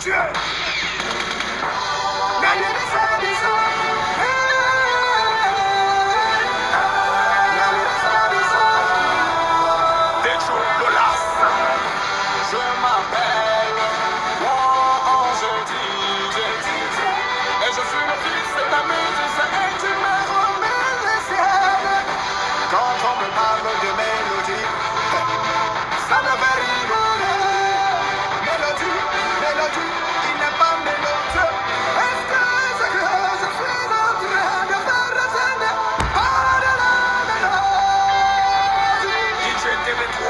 tuer. Je m'appelle, moi je dis, et je suis le fils d'un musicien et tu me remets les ciels. Quand on me parle de mélodie, ça me fait rigoler. Mélodie, mélodie, il n'est pas mélodieux. Est-ce que je suis en train de faire résonner par de la mélodie? DJ TV3.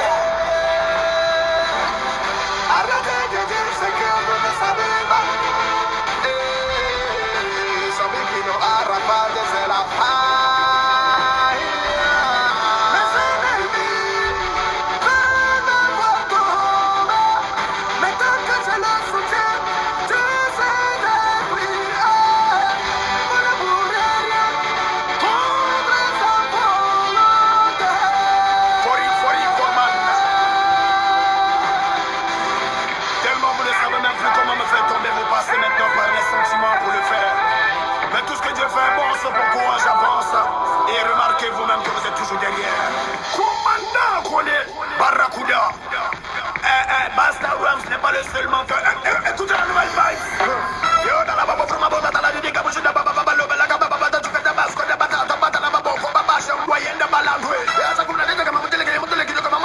Arrêtez de dire ce que vous ne savez pas. Et celui qui n'aura pas de c'est la faille. Mes ennemis veulent me voir tomber. Mais tant que je le soutiens, je sais détruire. Vous ne pourrez rien contre sa volonté. Fori, Foreman. Tellement vous ne savez même plus comment me faire tomber, vous passez maintenant par les sentiments pour le faire. Mais tout ce que Dieu fait bon, c'est pourquoi j'avance. Et remarquez vous-même que vous êtes toujours derrière. Commandant Kone Barracuda. Basta Rams n'est pas le seul menteur. Écoutez la nouvelle vibe. Yo, dans la babo, from above, dans la didica, vous êtes baba, baba, lobe, la gaba, baba, tu fais ta basse, quoi, de bata, ta bata, la babo, quoi, baba, c'est un moyen de balandouer. Et à ça, vous l'avez dit, comme vous dites, comme vous dites, comme vous dites,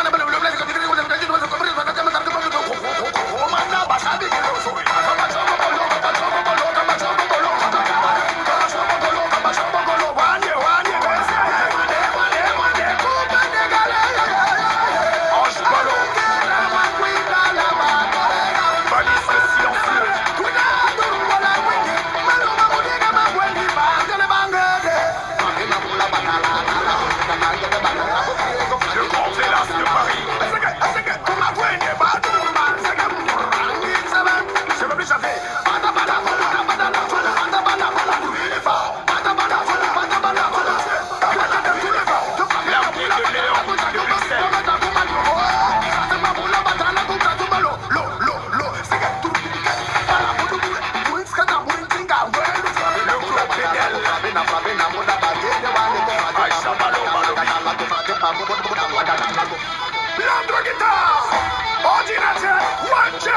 L'andro guitar, ordinateur, one chair.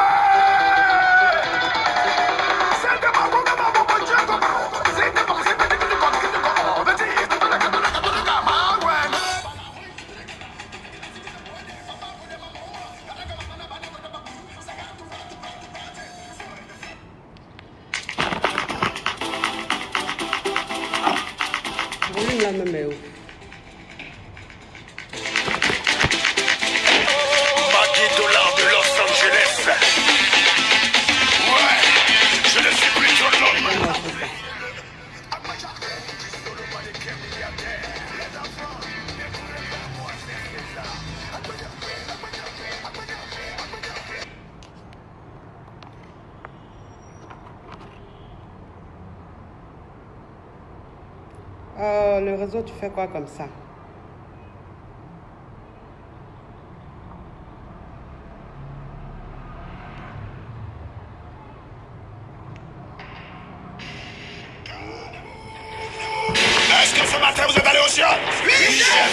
Volume la même est où? $10 de Los Angeles. Ouais, je ne suis plus sur l'homme. Le réseau, tu fais quoi comme ça? Est-ce que ce matin vous êtes allé au ciel? Oui, chef.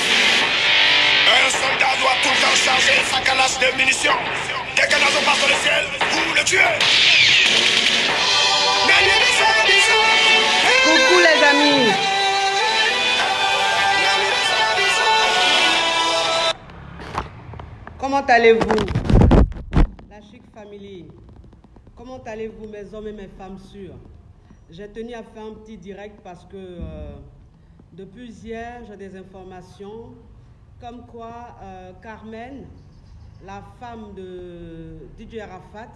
Un soldat doit tout le temps charger sa calache de munitions. Dès qu'un oiseau passe dans le ciel, vous le tuez. Coucou les amis. Comment allez-vous? La Chic Family. Comment allez-vous mes hommes et mes femmes sûres? J'ai tenu à faire un petit direct parce que depuis hier, j'ai des informations comme quoi Carmen, la femme de DJ Arafat,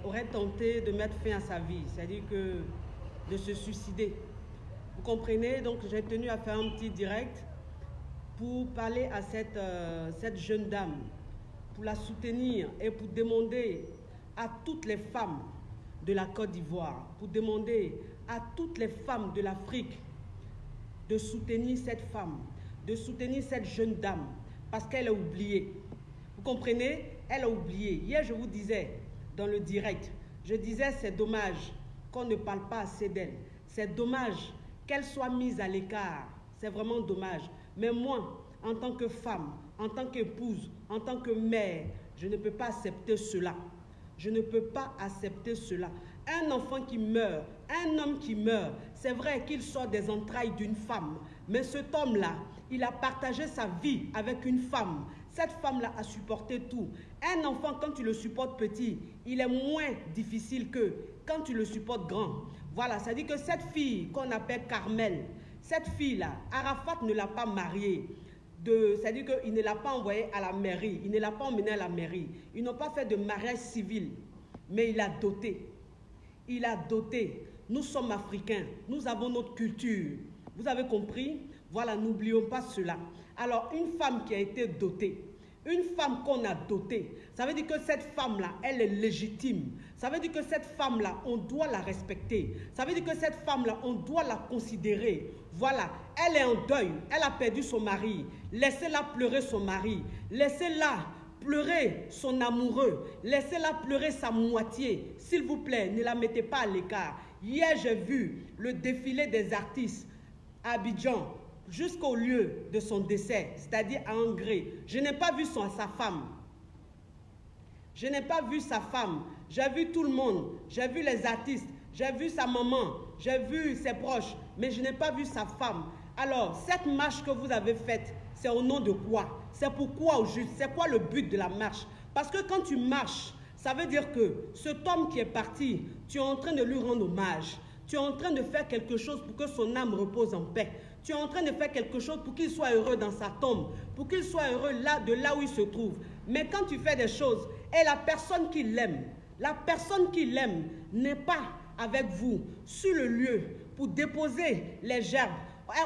aurait tenté de mettre fin à sa vie, c'est-à-dire que de se suicider. Vous comprenez? Donc j'ai tenu à faire un petit direct pour parler à cette jeune dame, pour la soutenir et pour demander à toutes les femmes de la Côte d'Ivoire, pour demander à toutes les femmes de l'Afrique de soutenir cette femme, de soutenir cette jeune dame, parce qu'elle a oublié. Vous comprenez? Elle a oublié. Hier, je vous disais, dans le direct. Je disais, c'est dommage qu'on ne parle pas assez d'elle. C'est dommage qu'elle soit mise à l'écart. C'est vraiment dommage. Mais moi, en tant que femme, en tant qu'épouse, en tant que mère, je ne peux pas accepter cela. Je ne peux pas accepter cela. Un enfant qui meurt, un homme qui meurt, c'est vrai qu'il sort des entrailles d'une femme. Mais cet homme-là, il a partagé sa vie avec une femme. Cette femme-là a supporté tout. Un enfant, quand tu le supportes petit, il est moins difficile que quand tu le supportes grand. Voilà, ça dit que cette fille qu'on appelle Carmel, cette fille-là, Arafat ne l'a pas mariée. C'est-à-dire qu'il ne l'a pas envoyée à la mairie, il ne l'a pas emmenée à la mairie. Ils n'ont pas fait de mariage civil, mais il a doté. Il a doté. Nous sommes africains, nous avons notre culture. Vous avez compris? Voilà, n'oublions pas cela. Alors, une femme qui a été dotée, une femme qu'on a dotée, ça veut dire que cette femme-là, elle est légitime. Ça veut dire que cette femme-là, on doit la respecter. Ça veut dire que cette femme-là, on doit la considérer. Voilà, elle est en deuil, elle a perdu son mari. Laissez-la pleurer son mari. Laissez-la pleurer son amoureux. Laissez-la pleurer sa moitié. S'il vous plaît, ne la mettez pas à l'écart. Hier, j'ai vu le défilé des artistes à Abidjan jusqu'au lieu de son décès, c'est-à-dire à Angré. Je n'ai pas vu sa femme. Je n'ai pas vu sa femme. J'ai vu tout le monde. J'ai vu les artistes. J'ai vu sa maman. J'ai vu ses proches. Mais je n'ai pas vu sa femme. Alors, cette marche que vous avez faite, c'est au nom de quoi? C'est pourquoi au juste? C'est quoi le but de la marche? Parce que quand tu marches, ça veut dire que cet homme qui est parti, tu es en train de lui rendre hommage. Tu es en train de faire quelque chose pour que son âme repose en paix. Tu es en train de faire quelque chose pour qu'il soit heureux dans sa tombe, pour qu'il soit heureux de là où il se trouve. Mais quand tu fais des choses et la personne qui l'aime n'est pas avec vous sur le lieu pour déposer les germes.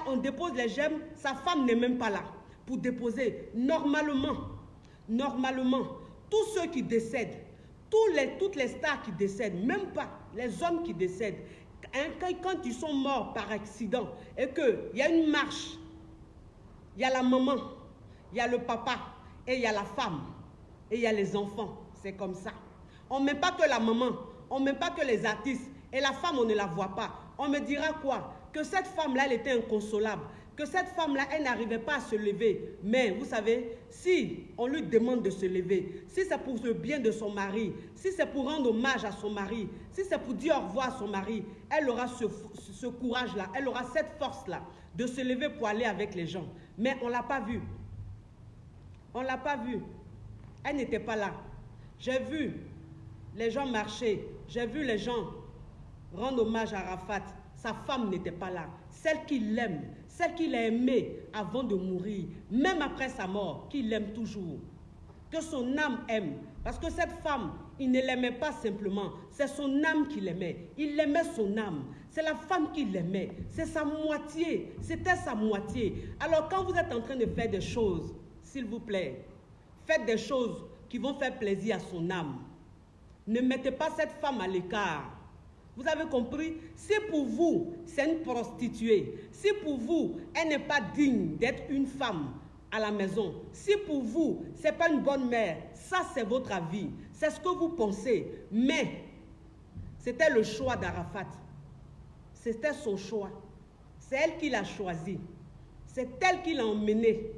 On dépose les germes, sa femme n'est même pas là pour déposer. Normalement, tous ceux qui décèdent, toutes les stars qui décèdent, même pas les hommes qui décèdent, quand ils sont morts par accident et qu'il y a une marche, il y a la maman, il y a le papa et il y a la femme et il y a les enfants. C'est comme ça. On ne met pas que la maman, on ne met pas que les artistes et la femme, on ne la voit pas. On me dira quoi? Que cette femme-là, elle était inconsolable. Que cette femme-là, elle n'arrivait pas à se lever. Mais vous savez, si on lui demande de se lever, si c'est pour le bien de son mari, si c'est pour rendre hommage à son mari, si c'est pour dire au revoir à son mari, elle aura ce courage-là, elle aura cette force-là de se lever pour aller avec les gens. Mais on ne l'a pas vue. On ne l'a pas vue. Elle n'était pas là. J'ai vu les gens marcher. J'ai vu les gens rendre hommage à Arafat. Sa femme n'était pas là. Celle qu'il aime, celle qu'il a aimée avant de mourir, même après sa mort, qu'il aime toujours. Que son âme aime. Parce que cette femme, il ne l'aimait pas simplement. C'est son âme qu'il aimait. Il aimait son âme. C'est la femme qu'il aimait. C'est sa moitié. C'était sa moitié. Alors quand vous êtes en train de faire des choses, s'il vous plaît, faites des choses qui vont faire plaisir à son âme. Ne mettez pas cette femme à l'écart. Vous avez compris? Si pour vous, c'est une prostituée, si pour vous, elle n'est pas digne d'être une femme à la maison, si pour vous, ce n'est pas une bonne mère, ça c'est votre avis, c'est ce que vous pensez. Mais c'était le choix d'Arafat. C'était son choix. C'est elle qui l'a choisi. C'est elle qui l'a emmené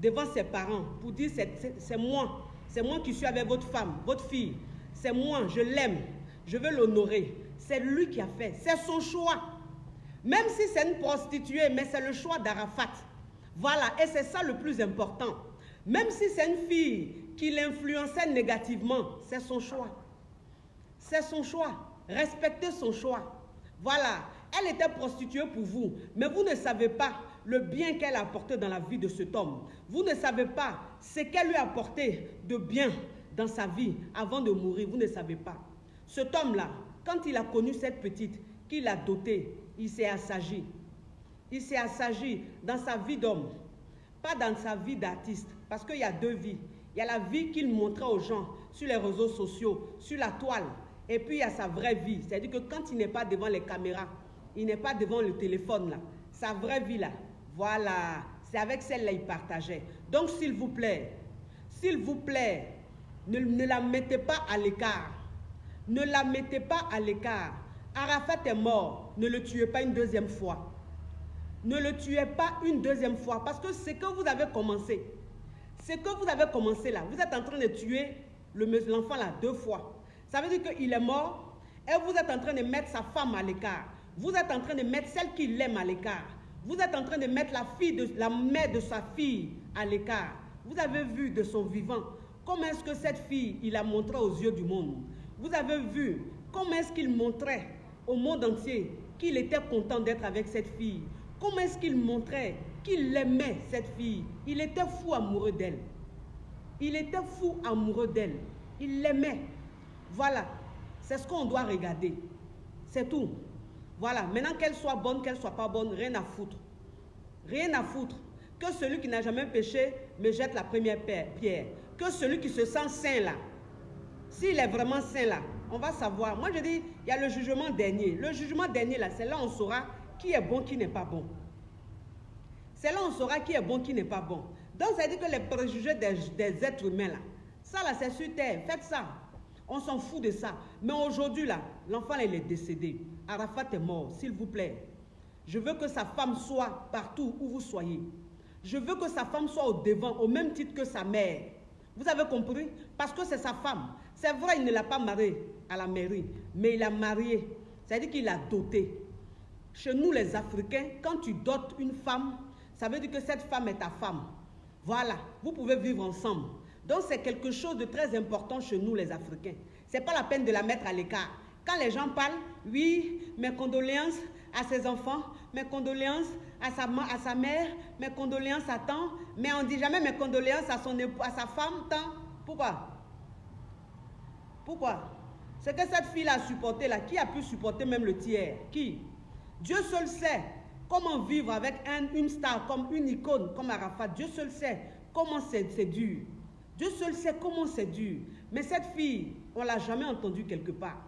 devant ses parents pour dire c'est moi qui suis avec votre femme, votre fille. C'est moi, je l'aime, je veux l'honorer. C'est lui qui a fait, c'est son choix. Même si c'est une prostituée, mais c'est le choix d'Arafat. Voilà, et c'est ça le plus important. Même si c'est une fille qui l'influençait négativement, c'est son choix. C'est son choix. Respectez son choix. Voilà, elle était prostituée pour vous, mais vous ne savez pas le bien qu'elle a apporté dans la vie de cet homme. Vous ne savez pas ce qu'elle lui a apporté de bien dans sa vie avant de mourir. Vous ne savez pas. Cet homme-là, quand il a connu cette petite, qu'il a dotée, il s'est assagi. Il s'est assagi dans sa vie d'homme, pas dans sa vie d'artiste. Parce qu'il y a deux vies. Il y a la vie qu'il montrait aux gens sur les réseaux sociaux, sur la toile. Et puis il y a sa vraie vie. C'est-à-dire que quand il n'est pas devant les caméras, il n'est pas devant le téléphone là, sa vraie vie là, voilà, c'est avec celle-là qu'il partageait. Donc s'il vous plaît, ne la mettez pas à l'écart. Ne la mettez pas à l'écart. Arafat est mort. Ne le tuez pas une deuxième fois. Ne le tuez pas une deuxième fois. Parce que c'est que vous avez commencé. C'est que vous avez commencé là. Vous êtes en train de tuer l'enfant là 2 fois. Ça veut dire qu'il est mort et vous êtes en train de mettre sa femme à l'écart. Vous êtes en train de mettre celle qui l'aime à l'écart. Vous êtes en train de mettre la mère de sa fille à l'écart. Vous avez vu de son vivant comment est-ce que cette fille, il a montré aux yeux du monde. Vous avez vu comment est-ce qu'il montrait au monde entier qu'il était content d'être avec cette fille. Comment est-ce qu'il montrait qu'il aimait cette fille. Il était fou amoureux d'elle. Il était fou amoureux d'elle. Il l'aimait. Voilà. C'est ce qu'on doit regarder. C'est tout. Voilà. Maintenant, qu'elle soit bonne, qu'elle soit pas bonne, rien à foutre. Rien à foutre. Que celui qui n'a jamais péché me jette la première pierre. Que celui qui se sent saint là, s'il est vraiment saint là, on va savoir. Moi je dis, il y a le jugement dernier. Le jugement dernier là, c'est là on saura qui est bon, qui n'est pas bon. C'est là on saura qui est bon, qui n'est pas bon. Donc ça veut dire que les préjugés des êtres humains là, ça là c'est sur terre, faites ça. On s'en fout de ça. Mais aujourd'hui là, l'enfant là il est décédé. Arafat est mort, s'il vous plaît. Je veux que sa femme soit partout où vous soyez. Je veux que sa femme soit au devant, au même titre que sa mère. Vous avez compris? Parce que c'est sa femme. C'est vrai, il ne l'a pas mariée à la mairie, mais il a marié. C'est-à-dire qu'il a doté. Chez nous, les Africains, quand tu dotes une femme, ça veut dire que cette femme est ta femme. Voilà, vous pouvez vivre ensemble. Donc, c'est quelque chose de très important chez nous, les Africains. Ce n'est pas la peine de la mettre à l'écart. Quand les gens parlent, oui, mes condoléances à ses enfants, mes condoléances à sa mère, mes condoléances à tant, mais on ne dit jamais mes condoléances à son époux, à sa femme, tant. Pourquoi? Pourquoi? C'est que cette fille-là a supporté, là, qui a pu supporter même le tiers? Qui? Dieu seul sait comment vivre avec une star, comme une icône, comme Arafat. Dieu seul sait comment c'est dur. Dieu seul sait comment c'est dur. Mais cette fille, on ne l'a jamais entendue quelque part.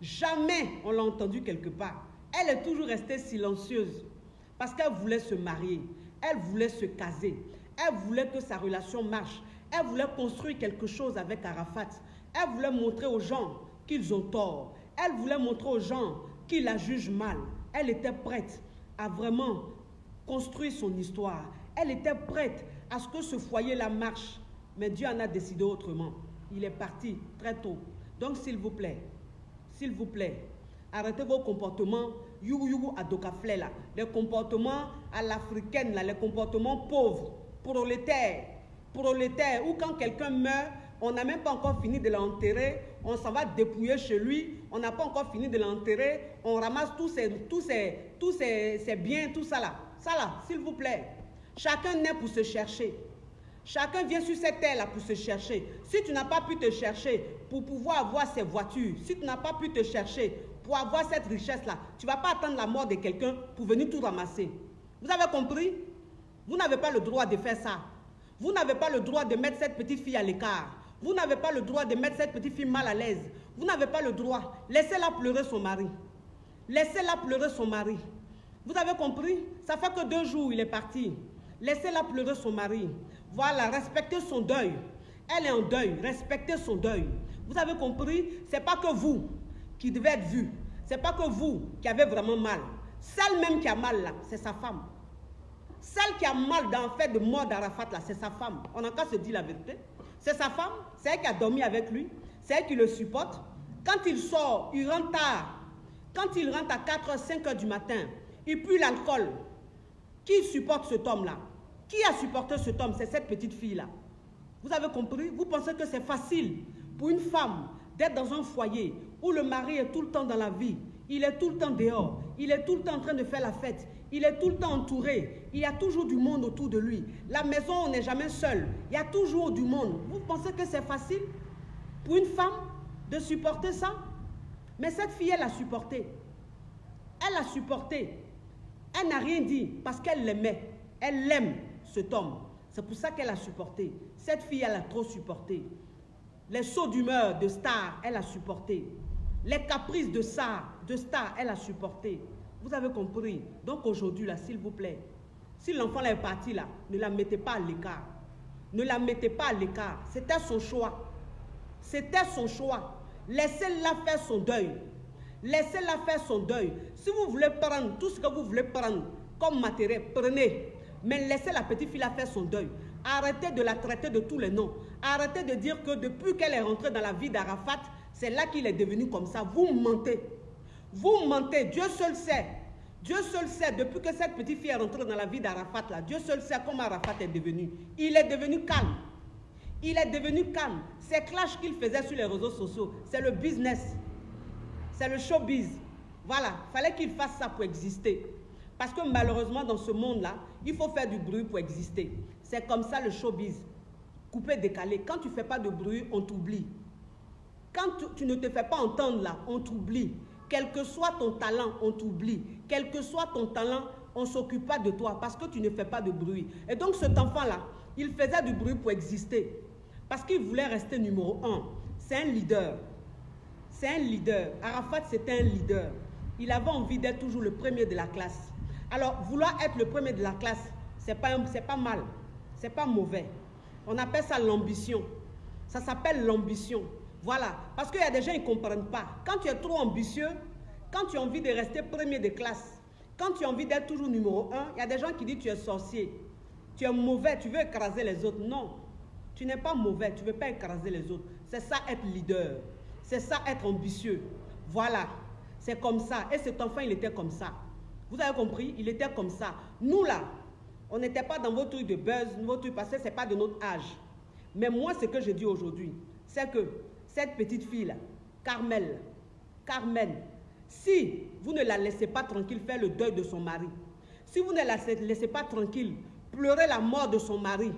Jamais on l'a entendue quelque part. Elle est toujours restée silencieuse parce qu'elle voulait se marier, elle voulait se caser, elle voulait que sa relation marche, elle voulait construire quelque chose avec Arafat, elle voulait montrer aux gens qu'ils ont tort, elle voulait montrer aux gens qu'ils la jugent mal. Elle était prête à vraiment construire son histoire, elle était prête à ce que ce foyer-là marche, mais Dieu en a décidé autrement. Il est parti très tôt. Donc s'il vous plaît, arrêtez vos comportements yougou à Dokaflé là, les comportements à l'africaine là, les comportements pauvres, prolétaires, ou quand quelqu'un meurt, on n'a même pas encore fini de l'enterrer, on s'en va dépouiller chez lui, on n'a pas encore fini de l'enterrer, on ramasse tous ses biens, tout ça là, s'il vous plaît. Chacun naît pour se chercher. Chacun vient sur cette terre-là pour se chercher. Si tu n'as pas pu te chercher pour pouvoir avoir ces voitures, si tu n'as pas pu te chercher pour avoir cette richesse-là, tu ne vas pas attendre la mort de quelqu'un pour venir tout ramasser. Vous avez compris? Vous n'avez pas le droit de faire ça. Vous n'avez pas le droit de mettre cette petite fille à l'écart. Vous n'avez pas le droit de mettre cette petite fille mal à l'aise. Vous n'avez pas le droit. Laissez-la pleurer son mari. Laissez-la pleurer son mari. Vous avez compris? Ça fait que 2 jours, il est parti. Laissez-la pleurer son mari. Voilà, respectez son deuil. Elle est en deuil, respectez son deuil. Vous avez compris? Ce n'est pas que vous qui devez être vu. Ce n'est pas que vous qui avez vraiment mal. Celle même qui a mal là, c'est sa femme. Celle qui a mal dans le fait de mort d'Arafat là, c'est sa femme. On n'a qu'à se dire la vérité. C'est sa femme, c'est elle qui a dormi avec lui, c'est elle qui le supporte. Quand il sort, il rentre tard. Quand il rentre à 4h, 5h du matin, il pue l'alcool. Qui supporte cet homme-là? Qui a supporté cet homme? C'est cette petite fille-là. Vous avez compris? Vous pensez que c'est facile pour une femme d'être dans un foyer où le mari est tout le temps dans la vie, il est tout le temps dehors, il est tout le temps en train de faire la fête, il est tout le temps entouré, il y a toujours du monde autour de lui. La maison, on n'est jamais seul, il y a toujours du monde. Vous pensez que c'est facile pour une femme de supporter ça? Mais cette fille, elle a supporté. Elle a supporté. Elle n'a rien dit parce qu'elle l'aimait. Elle aime cet homme. C'est pour ça qu'elle a supporté. Cette fille, elle a trop supporté. Les sauts d'humeur de star, elle a supporté. Les caprices de star, elle a supporté. Vous avez compris? Donc aujourd'hui, là, s'il vous plaît, si l'enfant est parti là, ne la mettez pas à l'écart. Ne la mettez pas à l'écart. C'était son choix. C'était son choix. Laissez-la faire son deuil. Laissez-la faire son deuil. Si vous voulez prendre tout ce que vous voulez prendre comme matériel, prenez. Mais laissez la petite fille faire son deuil. Arrêtez de la traiter de tous les noms. Arrêtez de dire que depuis qu'elle est rentrée dans la vie d'Arafat, c'est là qu'il est devenu comme ça. Vous mentez. Vous mentez. Dieu seul sait. Dieu seul sait, depuis que cette petite fille est rentrée dans la vie d'Arafat, là, Dieu seul sait comment Arafat est devenu. Il est devenu calme. Il est devenu calme. Ces clashs qu'il faisait sur les réseaux sociaux, c'est le business. C'est le showbiz. Voilà, il fallait qu'il fasse ça pour exister. Parce que malheureusement, dans ce monde-là, il faut faire du bruit pour exister. C'est comme ça le showbiz. Coupé, décalé. Quand tu ne fais pas de bruit, on t'oublie. Quand tu ne te fais pas entendre là, on t'oublie. Quel que soit ton talent, on t'oublie. Quel que soit ton talent, on ne s'occupe pas de toi parce que tu ne fais pas de bruit. Et donc cet enfant-là, il faisait du bruit pour exister. Parce qu'il voulait rester numéro 1. C'est un leader. C'est un leader. Arafat, c'était un leader. Il avait envie d'être toujours le premier de la classe. Alors, vouloir être le premier de la classe, c'est pas mal. C'est pas mauvais. On appelle ça l'ambition. Ça s'appelle l'ambition. Voilà. Parce qu'il y a des gens qui ne comprennent pas. Quand tu es trop ambitieux, quand tu as envie de rester premier de classe, quand tu as envie d'être toujours numéro 1, il y a des gens qui disent tu es sorcier. Tu es mauvais, tu veux écraser les autres. Non. Tu n'es pas mauvais, tu ne veux pas écraser les autres. C'est ça être leader. C'est ça être ambitieux. Voilà. C'est comme ça. Et cet enfant, il était comme ça. Vous avez compris? Il était comme ça. Nous, là, on n'était pas dans vos trucs de buzz, vos trucs parce que ce n'est pas de notre âge. Mais moi, ce que je dis aujourd'hui, c'est que cette petite fille-là, Carmen, si vous ne la laissez pas tranquille faire le deuil de son mari, si vous ne la laissez pas tranquille pleurer la mort de son mari,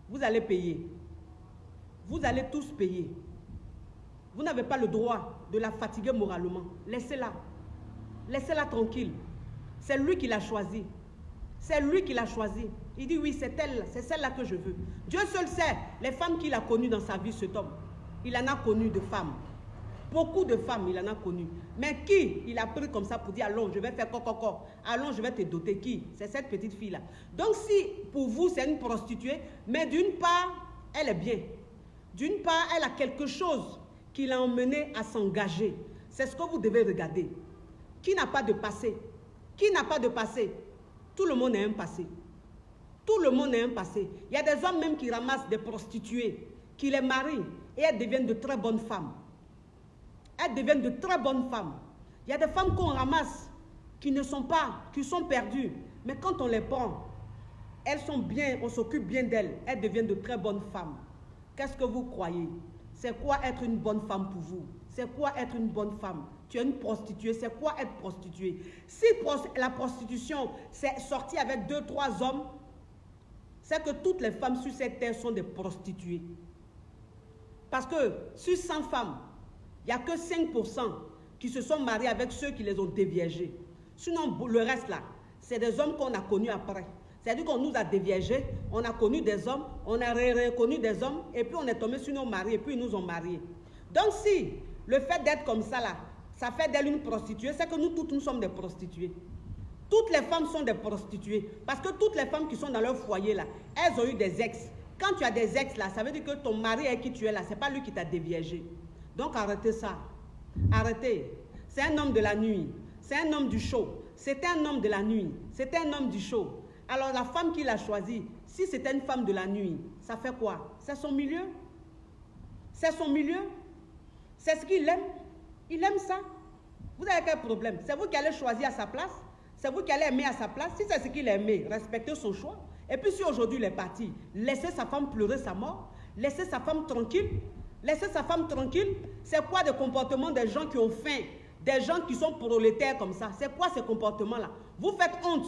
vous allez payer. Vous allez tous payer. Vous n'avez pas le droit de la fatiguer moralement. Laissez-la. Laissez-la tranquille. C'est lui qui l'a choisi. C'est lui qui l'a choisi. Il dit oui, c'est elle, c'est celle-là que je veux. Dieu seul sait les femmes qu'il a connues dans sa vie, cet homme. Il en a connu de femmes. Beaucoup de femmes, il en a connu. Mais qui il a pris comme ça pour dire allons, je vais faire coco, allons, je vais te doter. Qui? C'est cette petite fille-là. Donc si pour vous c'est une prostituée, mais d'une part, elle est bien. D'une part, elle a quelque chose qui l'a emmené à s'engager. C'est ce que vous devez regarder. Qui n'a pas de passé? Qui n'a pas de passé? Tout le monde a un passé. Tout le monde a un passé. Il y a des hommes même qui ramassent des prostituées, qui les marient et elles deviennent de très bonnes femmes. Elles deviennent de très bonnes femmes. Il y a des femmes qu'on ramasse qui ne sont pas, qui sont perdues. Mais quand on les prend, elles sont bien, on s'occupe bien d'elles. Elles deviennent de très bonnes femmes. Qu'est-ce que vous croyez? C'est quoi être une bonne femme pour vous? C'est quoi être une bonne femme? Tu es une prostituée, c'est quoi être prostituée? Si la prostitution c'est sorti avec 2-3 hommes, c'est que toutes les femmes sur cette terre sont des prostituées. Parce que sur 100 femmes, il n'y a que 5% qui se sont mariées avec ceux qui les ont déviergées. Sinon, le reste là, c'est des hommes qu'on a connus après. C'est-à-dire qu'on nous a déviergés, on a connu des hommes, on a reconnu des hommes, et puis on est tombé sur nos maris, et puis ils nous ont mariés. Donc si le fait d'être comme ça là, ça fait d'elle une prostituée, c'est que nous toutes nous sommes des prostituées. Toutes les femmes sont des prostituées. Parce que toutes les femmes qui sont dans leur foyer là, elles ont eu des ex. Quand tu as des ex là, ça veut dire que ton mari avec qui tu es là, c'est pas lui qui t'a déviergé. Donc arrêtez ça. Arrêtez. C'est un homme de la nuit. C'est un homme du show. C'était un homme de la nuit. C'était un homme du show. Alors la femme qu'il a choisie, si c'était une femme de la nuit, ça fait quoi? C'est son milieu. C'est son milieu. C'est ce qu'il aime. Il aime ça. Vous avez quel problème? C'est vous qui allez choisir à sa place. C'est vous qui allez aimer à sa place. Si c'est ce qu'il aimait, respectez son choix. Et puis si aujourd'hui il est parti, laissez sa femme pleurer sa mort. Laissez sa femme tranquille. Laissez sa femme tranquille. C'est quoi le comportement des gens qui ont faim? Des gens qui sont prolétaires comme ça? C'est quoi ces comportements-là? Vous faites honte.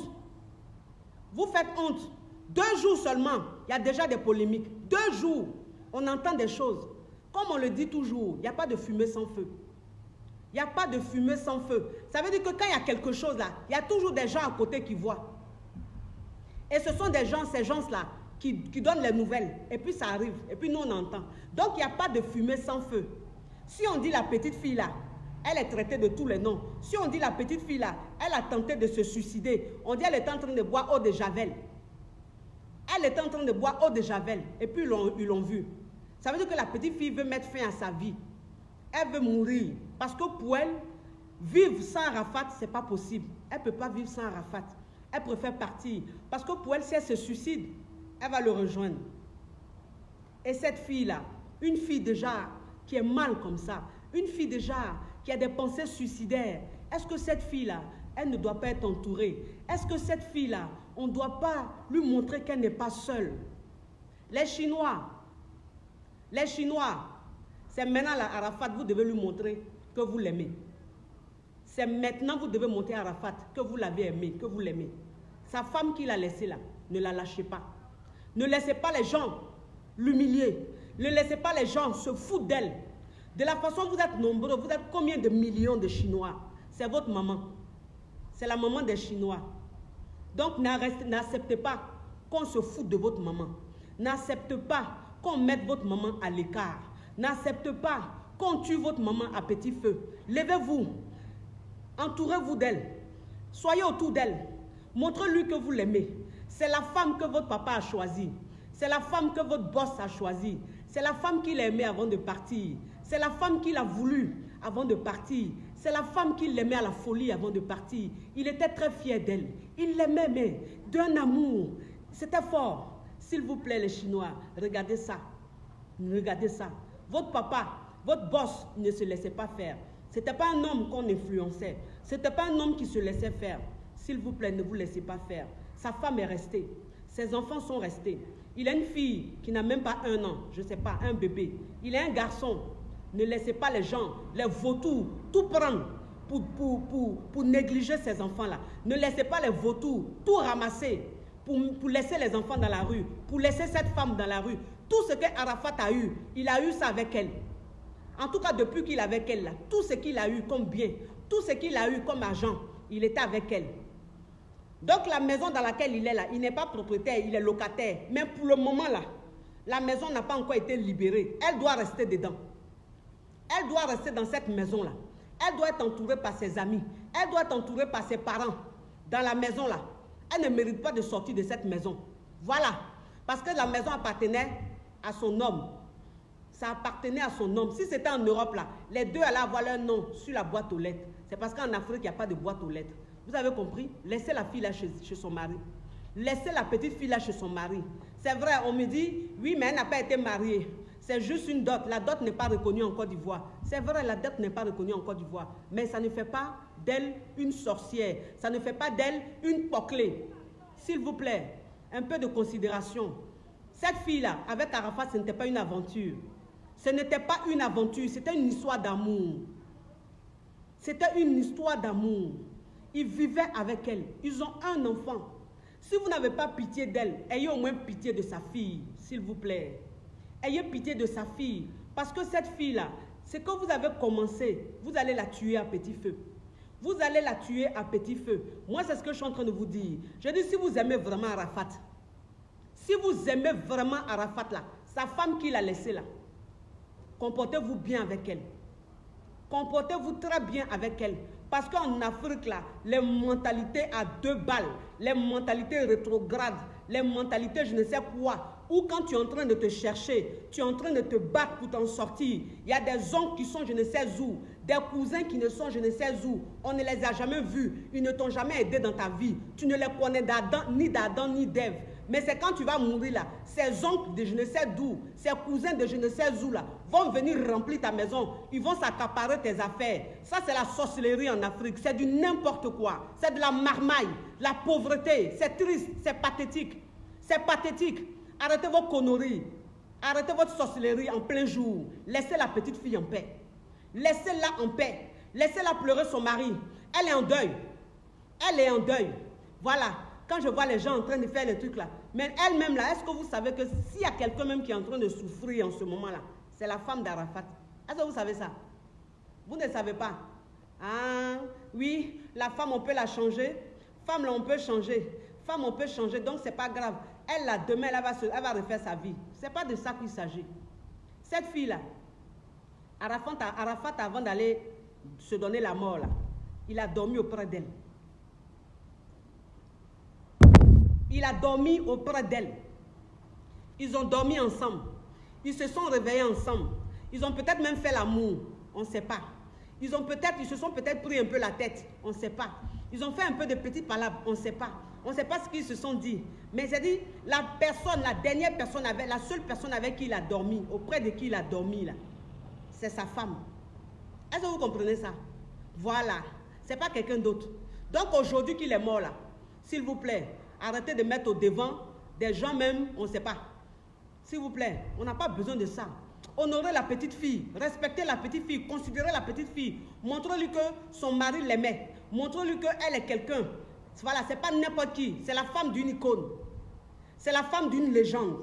Vous faites honte. 2 jours seulement, il y a déjà des polémiques. 2 jours, on entend des choses. Comme on le dit toujours, il n'y a pas de fumée sans feu. Il n'y a pas de fumée sans feu. Ça veut dire que quand il y a quelque chose là, il y a toujours des gens à côté qui voient. Et ce sont des gens, ces gens-là, qui donnent les nouvelles. Et puis ça arrive. Et puis nous, on entend. Donc il n'y a pas de fumée sans feu. Si on dit la petite fille là, elle est traitée de tous les noms. Si on dit la petite fille là, elle a tenté de se suicider, on dit elle est en train de boire eau de Javel. Elle est en train de boire eau de Javel. Et puis ils l'ont vu. Ça veut dire que la petite fille veut mettre fin à sa vie. Elle veut mourir. Parce que pour elle, vivre sans Arafat, ce n'est pas possible. Elle ne peut pas vivre sans Arafat. Elle préfère partir. Parce que pour elle, si elle se suicide, elle va le rejoindre. Et cette fille-là, une fille déjà qui est mal comme ça, une fille déjà qui a des pensées suicidaires, est-ce que cette fille-là, elle ne doit pas être entourée? Est-ce que cette fille-là, on ne doit pas lui montrer qu'elle n'est pas seule? Les Chinois, c'est maintenant là, Arafat, vous devez lui montrer que vous l'aimez. C'est maintenant vous devez montrer à Arafat que vous l'avez aimé, que vous l'aimez. Sa femme qui l'a laissée là, ne la lâchez pas. Ne laissez pas les gens l'humilier. Ne laissez pas les gens se foutre d'elle. De la façon dont vous êtes nombreux, vous êtes combien de millions de Chinois? C'est votre maman. C'est la maman des Chinois. Donc n'acceptez pas qu'on se foute de votre maman. N'acceptez pas qu'on mette votre maman à l'écart. N'acceptez pas qu'on tue votre maman à petit feu. Levez-vous. Entourez-vous d'elle. Soyez autour d'elle. Montrez-lui que vous l'aimez. C'est la femme que votre papa a choisie. C'est la femme que votre boss a choisie. C'est la femme qu'il aimait avant de partir. C'est la femme qu'il a voulu avant de partir. C'est la femme qu'il aimait à la folie avant de partir. Il était très fier d'elle. Il l'aimait, mais d'un amour. C'était fort. S'il vous plaît, les Chinois, regardez ça. Regardez ça. Votre papa, votre boss ne se laissait pas faire. Ce n'était pas un homme qu'on influençait. Ce n'était pas un homme qui se laissait faire. S'il vous plaît, ne vous laissez pas faire. Sa femme est restée. Ses enfants sont restés. Il a une fille qui n'a même pas 1 an, je ne sais pas, un bébé. Il a un garçon. Ne laissez pas les gens, les vautours, tout prendre pour négliger ces enfants-là. Ne laissez pas les vautours tout ramasser pour laisser les enfants dans la rue, pour laisser cette femme dans la rue. Tout ce que Arafat a eu, il a eu ça avec elle. En tout cas, depuis qu'il est avec elle, là, tout ce qu'il a eu comme bien, tout ce qu'il a eu comme argent, il était avec elle. Donc la maison dans laquelle il est là, il n'est pas propriétaire, il est locataire. Mais pour le moment là, la maison n'a pas encore été libérée. Elle doit rester dedans. Elle doit rester dans cette maison-là. Elle doit être entourée par ses amis. Elle doit être entourée par ses parents dans la maison-là. Elle ne mérite pas de sortir de cette maison. Voilà. Parce que la maison appartenait à son homme. Ça appartenait à son homme. Si c'était en Europe, là, les deux allaient avoir leur nom sur la boîte aux lettres. C'est parce qu'en Afrique, il n'y a pas de boîte aux lettres. Vous avez compris? Laissez la fille là chez son mari. Laissez la petite fille là chez son mari. C'est vrai, on me dit, oui, mais elle n'a pas été mariée. C'est juste une dot. La dot n'est pas reconnue en Côte d'Ivoire. C'est vrai, la dot n'est pas reconnue en Côte d'Ivoire. Mais ça ne fait pas d'elle une sorcière. Ça ne fait pas d'elle une poclée. S'il vous plaît, un peu de considération. Cette fille-là, avec Arafat, ce n'était pas une aventure. Ce n'était pas une aventure, c'était une histoire d'amour. C'était une histoire d'amour. Ils vivaient avec elle. Ils ont un enfant. Si vous n'avez pas pitié d'elle, ayez au moins pitié de sa fille, s'il vous plaît. Ayez pitié de sa fille. Parce que cette fille-là, c'est que vous avez commencé, vous allez la tuer à petit feu. Vous allez la tuer à petit feu. Moi, c'est ce que je suis en train de vous dire. Je dis, si vous aimez vraiment Arafat, si vous aimez vraiment Arafat, là, sa femme qui l'a laissée là, comportez-vous bien avec elle. Comportez-vous très bien avec elle. Parce qu'en Afrique, là, les mentalités à 2 balles, les mentalités rétrogrades, les mentalités je ne sais quoi, ou quand tu es en train de te chercher, tu es en train de te battre pour t'en sortir. Il y a des oncles qui sont je ne sais où, des cousins qui ne sont je ne sais où. On ne les a jamais vus, ils ne t'ont jamais aidé dans ta vie. Tu ne les connais d'Adam ni d'Ève. Mais c'est quand tu vas mourir là, ces oncles de je ne sais d'où, ces cousins de je ne sais où là, vont venir remplir ta maison. Ils vont s'accaparer tes affaires. Ça, c'est la sorcellerie en Afrique. C'est du n'importe quoi. C'est de la marmaille, la pauvreté. C'est triste, c'est pathétique. C'est pathétique. Arrêtez vos conneries. Arrêtez votre sorcellerie en plein jour. Laissez la petite fille en paix. Laissez-la en paix. Laissez-la pleurer son mari. Elle est en deuil. Elle est en deuil. Voilà. Quand je vois les gens en train de faire les trucs là, mais elle-même là, est-ce que vous savez que s'il y a quelqu'un même qui est en train de souffrir en ce moment-là, c'est la femme d'Arafat. Est-ce que vous savez ça? Vous ne savez pas? Ah, oui, la femme, on peut la changer. Femme, là, on peut changer. Femme, on peut changer, donc c'est pas grave. Elle, là, demain, elle va refaire sa vie. C'est pas de ça qu'il s'agit. Cette fille-là, Arafat, avant d'aller se donner la mort, là, il a dormi auprès d'elle. Il a dormi auprès d'elle. Ils ont dormi ensemble. Ils se sont réveillés ensemble. Ils ont peut-être même fait l'amour. On ne sait pas. Ils se sont peut-être pris un peu la tête, on ne sait pas. Ils ont fait un peu de petites palabres, on ne sait pas. On ne sait pas ce qu'ils se sont dit. Mais c'est dit, la dernière personne, la seule personne avec qui il a dormi, auprès de qui il a dormi, là, c'est sa femme. Est-ce que vous comprenez ça? Voilà. Ce n'est pas quelqu'un d'autre. Donc aujourd'hui qu'il est mort là, s'il vous plaît, arrêtez de mettre au devant des gens même, on ne sait pas. S'il vous plaît, on n'a pas besoin de ça. Honorez la petite fille, respectez la petite fille, considérez la petite fille. Montrez-lui que son mari l'aimait. Montrez-lui qu'elle est quelqu'un. Voilà, ce n'est pas n'importe qui. C'est la femme d'une icône. C'est la femme d'une légende.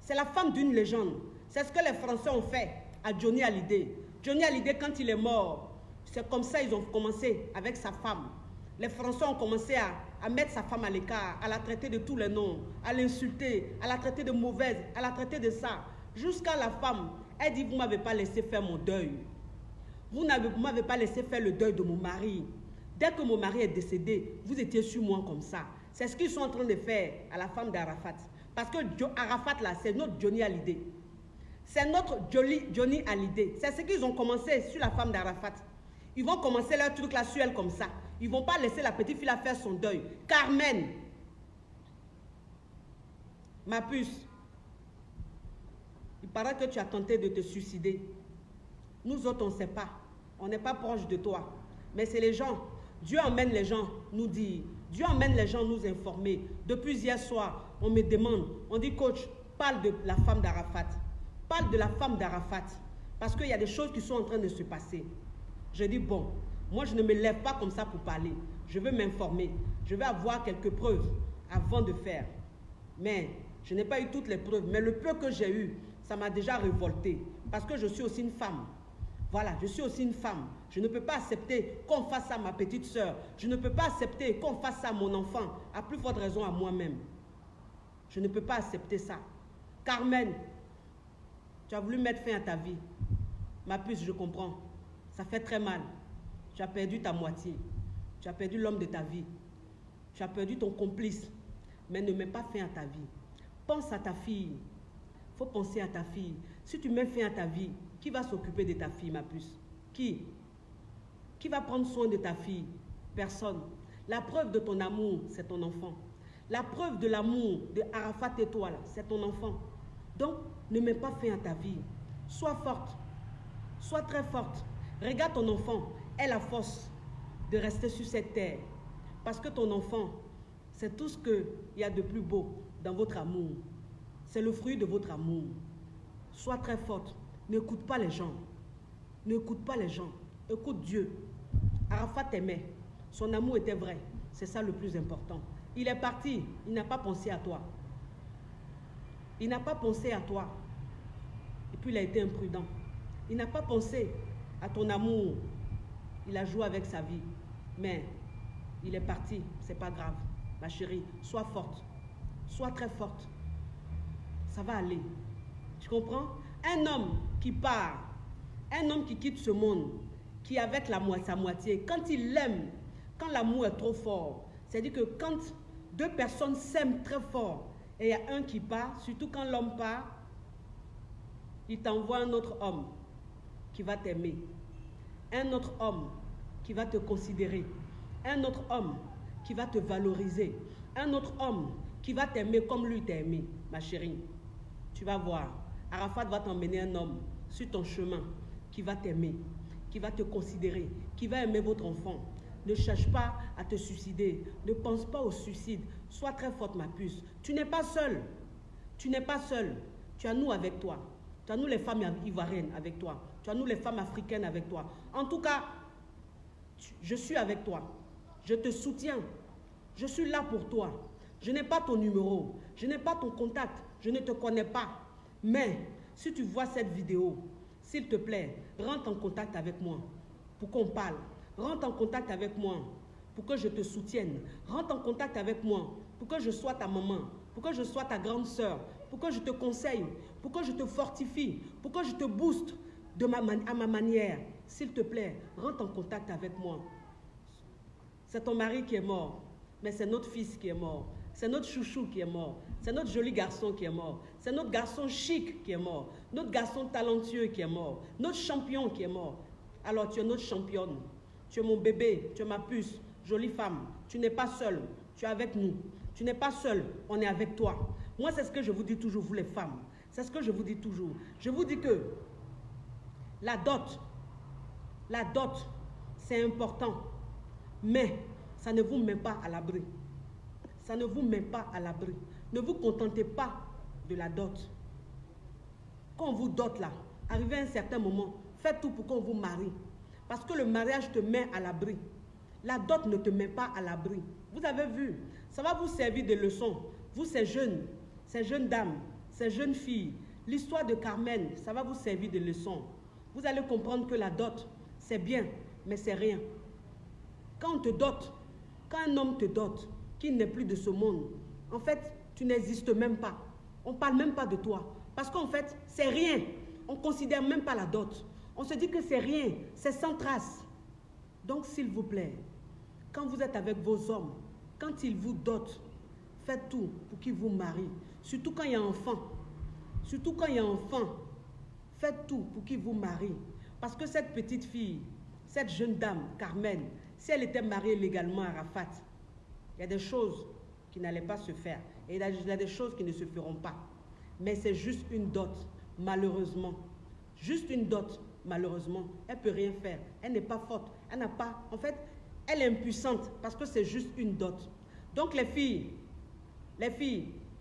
C'est la femme d'une légende. C'est ce que les Français ont fait à Johnny Hallyday. Johnny Hallyday, quand il est mort, c'est comme ça ils ont commencé avec sa femme. Les Français ont commencé à mettre sa femme à l'écart, à la traiter de tous les noms, à l'insulter, à la traiter de mauvaise, à la traiter de ça. Jusqu'à la femme, elle dit, vous ne m'avez pas laissé faire mon deuil. Vous ne m'avez pas laissé faire le deuil de mon mari. Dès que mon mari est décédé, vous étiez sur moi comme ça. C'est ce qu'ils sont en train de faire à la femme d'Arafat. Parce que Arafat, là, c'est notre Johnny Hallyday. C'est notre Johnny Hallyday. C'est ce qu'ils ont commencé sur la femme d'Arafat. Ils vont commencer leur truc là sur elle comme ça. Ils ne vont pas laisser la petite fille là faire son deuil. Carmen, ma puce, il paraît que tu as tenté de te suicider. Nous autres, on ne sait pas. On n'est pas proche de toi. Mais c'est les gens. Dieu emmène les gens nous dire. Dieu emmène les gens nous informer. Depuis hier soir, on me demande, on dit, coach, parle de la femme d'Arafat. Parle de la femme d'Arafat. Parce qu'il y a des choses qui sont en train de se passer. Je dis, bon, moi je ne me lève pas comme ça pour parler. Je veux m'informer. Je veux avoir quelques preuves avant de faire. Mais je n'ai pas eu toutes les preuves. Mais le peu que j'ai eu, ça m'a déjà révolté. Parce que je suis aussi une femme. Voilà, je suis aussi une femme. Je ne peux pas accepter qu'on fasse ça à ma petite soeur. Je ne peux pas accepter qu'on fasse ça à mon enfant. À plus forte raison à moi-même. Je ne peux pas accepter ça. Carmen, tu as voulu mettre fin à ta vie. Ma puce, je comprends. Ça fait très mal. Tu as perdu ta moitié. Tu as perdu l'homme de ta vie. Tu as perdu ton complice. Mais ne mets pas fin à ta vie. Pense à ta fille. Il faut penser à ta fille. Si tu mets fin à ta vie, qui va s'occuper de ta fille, ma puce? Qui va prendre soin de ta fille? Personne. La preuve de ton amour, c'est ton enfant. La preuve de l'amour de Arafat et toi, c'est ton enfant. Donc, ne mets pas fin à ta vie. Sois forte. Sois très forte. Regarde ton enfant. Aie la force de rester sur cette terre. Parce que ton enfant, c'est tout ce qu'il y a de plus beau dans votre amour. C'est le fruit de votre amour. Sois très forte. N'écoute pas les gens. N'écoute pas les gens. Écoute Dieu. Arafat t'aimait. Son amour était vrai. C'est ça le plus important. Il est parti. Il n'a pas pensé à toi. Il n'a pas pensé à toi. Et puis il a été imprudent. Il n'a pas pensé à ton amour. Il a joué avec sa vie. Mais il est parti. C'est pas grave. Ma chérie, sois forte. Sois très forte. Ça va aller. Tu comprends? Un homme qui part, un homme qui quitte ce monde, qui est avec sa moitié, quand il l'aime, quand l'amour est trop fort, c'est-à-dire que quand deux personnes s'aiment très fort, et il y a un qui part, surtout quand l'homme part, il t'envoie un autre homme qui va t'aimer, un autre homme qui va te considérer, un autre homme qui va te valoriser, un autre homme qui va t'aimer comme lui t'a aimé, ma chérie. Tu vas voir, Arafat va t'emmener un homme sur ton chemin qui va t'aimer, qui va te considérer, qui va aimer votre enfant. Ne cherche pas à te suicider, ne pense pas au suicide. Sois très forte, ma puce. Tu n'es pas seule. Tu n'es pas seule. Tu as nous avec toi. Tu as nous les femmes ivoiriennes avec toi. Tu as nous les femmes africaines avec toi. En tout cas, je suis avec toi. Je te soutiens. Je suis là pour toi. Je n'ai pas ton numéro. Je n'ai pas ton contact. Je ne te connais pas. Mais si tu vois cette vidéo, s'il te plaît, rentre en contact avec moi pour qu'on parle. Rentre en contact avec moi pour que je te soutienne. Rentre en contact avec moi pour que je sois ta maman, pour que je sois ta grande sœur, pour que je te conseille, pour que je te fortifie, pour que je te booste à ma manière. S'il te plaît, rentre en contact avec moi. C'est ton mari qui est mort, mais c'est notre fils qui est mort. C'est notre chouchou qui est mort. C'est notre joli garçon qui est mort. C'est notre garçon chic qui est mort. notre garçon talentueux qui est mort, notre champion qui est mort. Alors tu es notre championne, tu es mon bébé, tu es ma puce, jolie femme. Tu n'es pas seule, tu es avec nous. Tu n'es pas seule, on est avec toi. Moi, c'est ce que je vous dis toujours, vous les femmes. C'est ce que je vous dis toujours. Je vous dis que la dot, c'est important. Mais ça ne vous met pas à l'abri. Ça ne vous met pas à l'abri. Ne vous contentez pas de la dot. Quand on vous dote là, arrivé à un certain moment, faites tout pour qu'on vous marie. Parce que le mariage te met à l'abri. La dot ne te met pas à l'abri. Vous avez vu, ça va vous servir de leçon. Vous, ces jeunes dames, ces jeunes filles, l'histoire de Carmen, ça va vous servir de leçon. Vous allez comprendre que la dot, c'est bien, mais c'est rien. Quand on te dote, quand un homme te dote, qu'il n'est plus de ce monde, en fait, tu n'existes même pas. On ne parle même pas de toi. Parce qu'en fait, c'est rien. On ne considère même pas la dot. On se dit que c'est rien, c'est sans trace. Donc, s'il vous plaît, quand vous êtes avec vos hommes, quand ils vous dotent, faites tout pour qu'ils vous marient. Surtout quand il y a enfant. Surtout quand il y a enfant, faites tout pour qu'ils vous marient. Parce que cette petite fille, cette jeune dame, Carmen, si elle était mariée légalement à Arafat, il y a des choses qui n'allaient pas se faire. Et il y a des choses qui ne se feront pas. Mais c'est juste une dot, malheureusement. Juste une dot, malheureusement. Elle ne peut rien faire. Elle n'est pas forte. Elle n'a pas... En fait, elle est impuissante parce que c'est juste une dot. Donc les filles,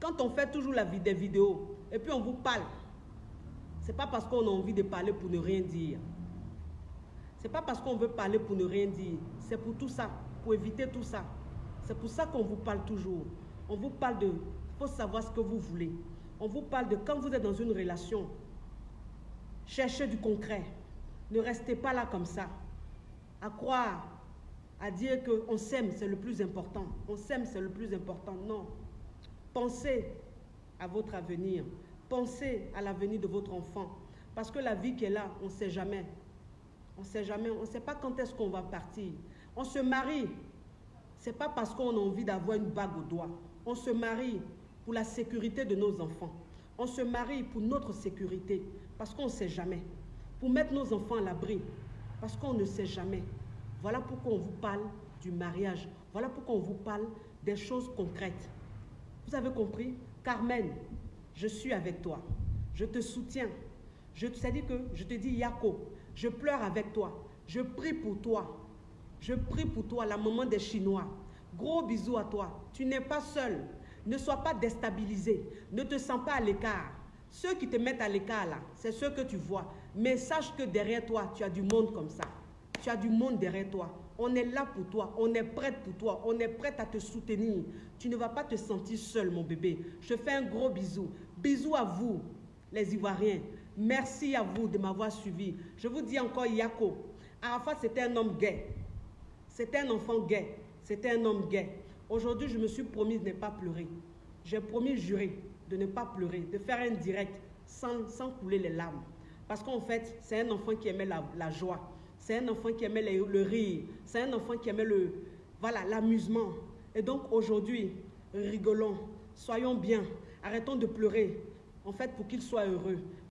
quand on fait toujours des vidéos et puis on vous parle, c'est pas parce qu'on a envie de parler pour ne rien dire. C'est pas parce qu'on veut parler pour ne rien dire. C'est pour tout ça, pour éviter tout ça. C'est pour ça qu'on vous parle toujours. On vous parle de... Il faut savoir ce que vous voulez. On vous parle de quand vous êtes dans une relation, cherchez du concret. Ne restez pas là comme ça, à croire, à dire qu'on s'aime, c'est le plus important. On s'aime, c'est le plus important. Non. Pensez à votre avenir. Pensez à l'avenir de votre enfant. Parce que la vie qui est là, on ne sait jamais. On ne sait jamais. On ne sait pas quand est-ce qu'on va partir. On se marie. Ce n'est pas parce qu'on a envie d'avoir une bague au doigt. On se marie pour la sécurité de nos enfants. On se marie pour notre sécurité. Parce qu'on ne sait jamais. Pour mettre nos enfants à l'abri. Parce qu'on ne sait jamais. Voilà pourquoi on vous parle du mariage. Voilà pourquoi on vous parle des choses concrètes. Vous avez compris? Carmen, je suis avec toi. Je te soutiens. C'est-à-dire que je te dis, Yako, je pleure avec toi. Je prie pour toi. Je prie pour toi, la maman des Chinois. Gros bisous à toi. Tu n'es pas seul. Ne sois pas déstabilisé. Ne te sens pas à l'écart. Ceux qui te mettent à l'écart là, c'est ceux que tu vois. Mais sache que derrière toi, tu as du monde comme ça. Tu as du monde derrière toi. On est là pour toi. On est prête pour toi. On est prête à te soutenir. Tu ne vas pas te sentir seul, mon bébé. Je fais un gros bisou. Bisous à vous, les Ivoiriens. Merci à vous de m'avoir suivi. Je vous dis encore Yako. Arafat, c'était un homme gay. C'était un enfant gay. C'était un homme gay. Aujourd'hui, je me suis promis de ne pas pleurer. J'ai promis, juré, de ne pas pleurer, de faire un direct sans couler les larmes. Parce qu'en fait, c'est un enfant qui aimait la joie. C'est un enfant qui aimait le rire. C'est un enfant qui aimait l'amusement. Et donc aujourd'hui, rigolons, soyons bien, arrêtons de pleurer, en fait, pour qu'il soit heureux.